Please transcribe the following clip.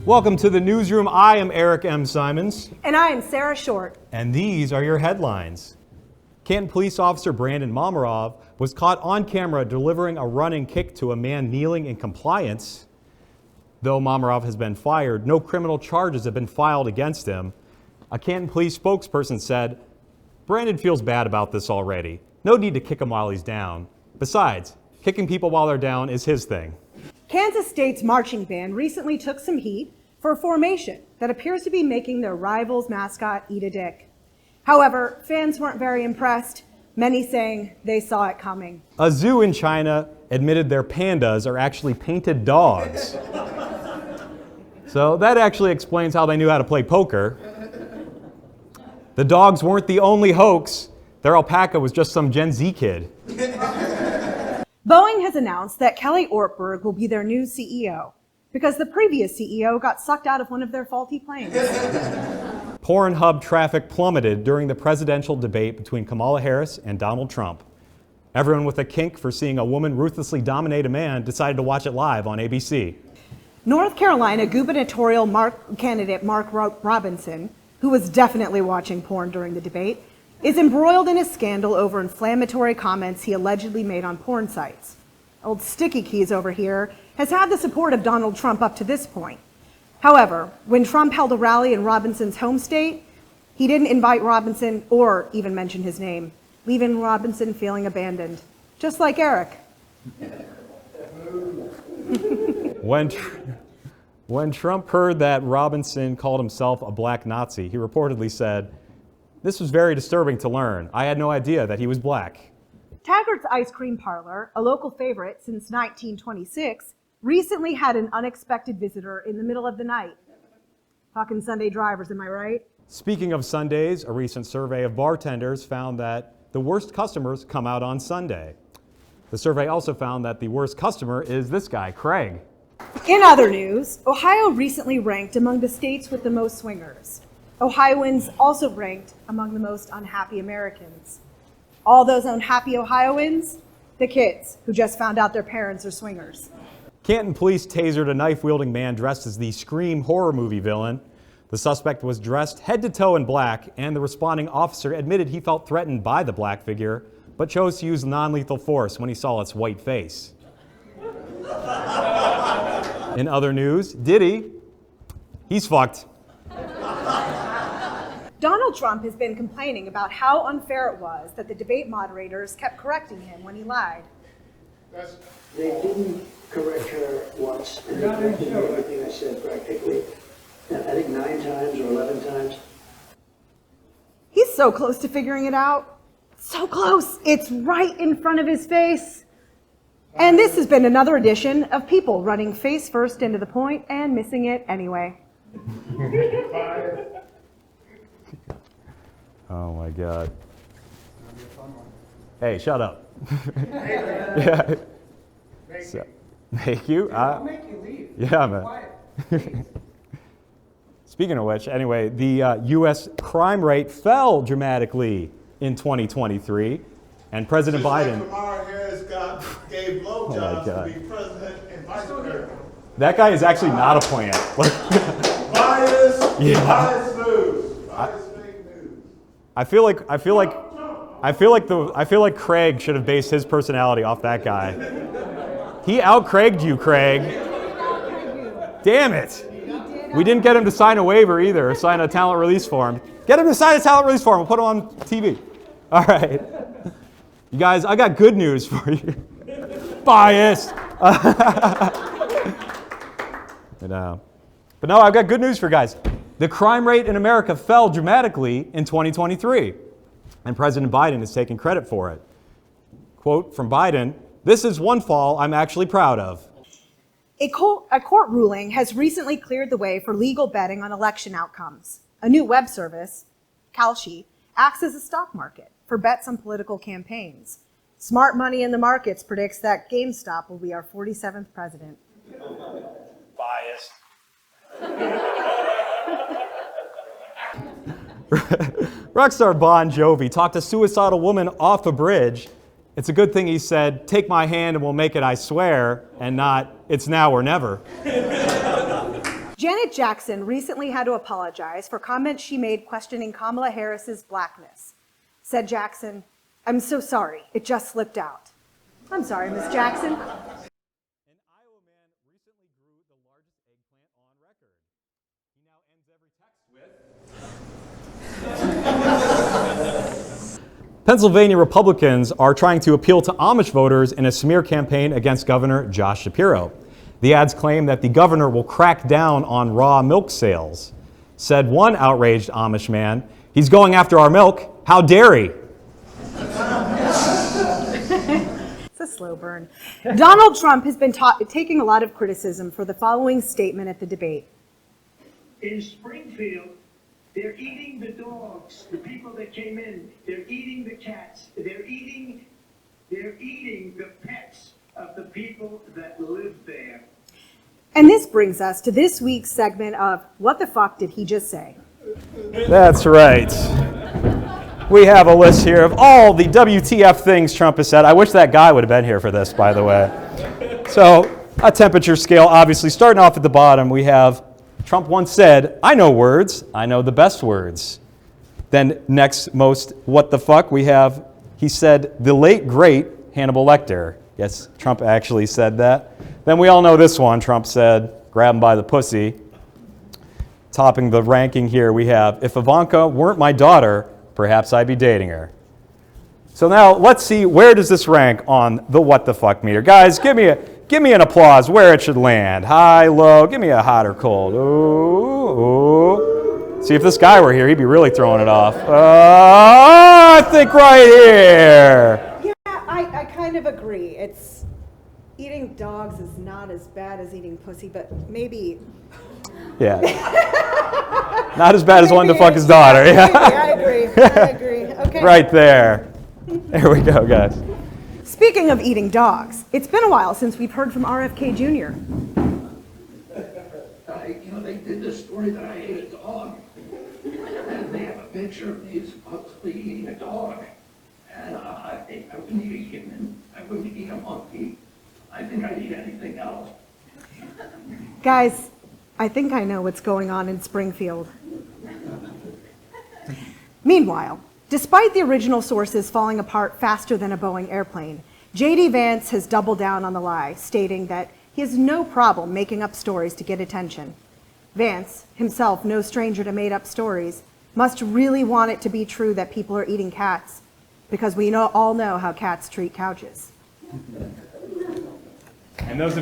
Welcome to the newsroom. I am Eric M. Simons. And I am Sarah Short. And these are your headlines. Canton police officer Brandon Mamarov was caught on camera delivering a running kick to a man kneeling in compliance. Though Mamarov has been fired, no criminal charges have been filed against him. A Canton police spokesperson said, Brandon feels bad about this already. No need to kick him while he's down. Besides, kicking people while they're down is his thing. Kansas State's marching band recently took some heat for a formation that appears to be making their rival's mascot eat a dick. However, fans weren't very impressed, many saying they saw it coming. A zoo in China admitted their pandas are actually painted dogs. So that actually explains how they knew how to play poker. The dogs weren't the only hoax. Their alpaca was just some Gen Z kid. Boeing has announced that Kelly Ortberg will be their new CEO because the previous CEO got sucked out of one of their faulty planes. Pornhub traffic plummeted during the presidential debate between Kamala Harris and Donald Trump. Everyone with a kink for seeing a woman ruthlessly dominate a man decided to watch it live on ABC. North Carolina gubernatorial candidate Mark Robinson, who was definitely watching porn during the debate, is embroiled in a scandal over inflammatory comments he allegedly made on porn sites. Old Sticky Keys over here has had the support of Donald Trump up to this point. However, when Trump held a rally in Robinson's home state, he didn't invite Robinson or even mention his name, leaving Robinson feeling abandoned, just like Eric. When Trump heard that Robinson called himself a black Nazi, he reportedly said, "This was very disturbing to learn. I had no idea that he was black." Taggart's Ice Cream Parlor, a local favorite since 1926, recently had an unexpected visitor in the middle of the night. Fucking Sunday drivers, am I right? Speaking of Sundays, a recent survey of bartenders found that the worst customers come out on Sunday. The survey also found that the worst customer is this guy, Craig. In other news, Ohio recently ranked among the states with the most swingers. Ohioans also ranked among the most unhappy Americans. All those unhappy Ohioans, the kids who just found out their parents are swingers. Canton police tasered a knife-wielding man dressed as the Scream horror movie villain. The suspect was dressed head to toe in black, and the responding officer admitted he felt threatened by the black figure, but chose to use non-lethal force when he saw its white face. In other news, Diddy, he's fucked. Donald Trump has been complaining about how unfair it was that the debate moderators kept correcting him when he lied. They didn't correct her once, and they corrected me everything I said practically, I think 9 times or 11 times. He's so close to figuring it out. So close. It's right in front of his face. And this has been another edition of people running face first into the point and missing it anyway. Oh my God. Hey, shut up. Yeah. Thank you. I'll make you leave. Yeah, man. Quiet. Speaking of which, anyway, the U.S. crime rate fell dramatically in 2023, and President Biden. Like Kamala Harris gave blowjobs to be president and vice president. That guy is actually not a plant. Bias, Yeah. bias news, bias fake news. I feel like Craig should have based his personality off that guy. He out-Craiged you, Craig. Damn it. We didn't get him to sign a waiver either, or sign a talent release form. Get him to sign a talent release form. We'll put him on TV. All right. You guys, I got good news for you. Biased. But no, I've got good news for you guys. The crime rate in America fell dramatically in 2023, and President Biden is taking credit for it. Quote from Biden, "This is one fall I'm actually proud of." A court ruling has recently cleared the way for legal betting on election outcomes. A new web service, Kalshi, acts as a stock market for bets on political campaigns. Smart Money in the Markets predicts that GameStop will be our 47th president. Biased. Rockstar Bon Jovi talked a suicidal woman off a bridge. It's a good thing he said, "Take my hand and we'll make it, I swear," and not, "It's now or never." Janet Jackson recently had to apologize for comments she made questioning Kamala Harris's blackness. Said Jackson, "I'm so sorry, it just slipped out." I'm sorry, Miss Jackson. An Iowa man recently grew the largest eggplant on record. He now ends every text with. Pennsylvania Republicans are trying to appeal to Amish voters in a smear campaign against Governor Josh Shapiro. The ads claim that the governor will crack down on raw milk sales. Said one outraged Amish man, "He's going after our milk. How dare he?" It's a slow burn. Donald Trump has been taking a lot of criticism for the following statement at the debate. In Springfield, they're eating the dogs, the people that came in. They're eating the cats. They're eating the pets of the people that live there. And this brings us to this week's segment of What the Fuck Did He Just Say? That's right. We have a list here of all the WTF things Trump has said. I wish that guy would have been here for this, by the way. So, a temperature scale, obviously. Starting off at the bottom, we have Trump once said, "I know words. I know the best words." Then next most what the fuck, we have, he said, "The late, great Hannibal Lecter." Yes, Trump actually said that. Then we all know this one. Trump said, "Grab him by the pussy." Topping the ranking here, we have, "If Ivanka weren't my daughter, perhaps I'd be dating her." So now let's see, where does this rank on the what the fuck meter? Guys, give me an applause where it should land. High, low, give me a hot or cold. Ooh, ooh. See, if this guy were here, he'd be really throwing it off. I think right here. Yeah, I kind of agree. It's eating dogs is not as bad as eating pussy, but maybe. Yeah. Not as bad as wanting to fuck his daughter. Yeah. I agree. Okay. Right there. There we go, guys. Speaking of eating dogs, it's been a while since we've heard from RFK Jr. They did this story that I ate a dog. And they have a picture of me supposedly eating a dog. And I wouldn't eat a human. I wouldn't eat a monkey. I think I'd eat anything else. Guys, I think I know what's going on in Springfield. Meanwhile, despite the original sources falling apart faster than a Boeing airplane, J.D. Vance has doubled down on the lie, stating that he has no problem making up stories to get attention. Vance, himself no stranger to made-up stories, must really want it to be true that people are eating cats, because we all know how cats treat couches. And those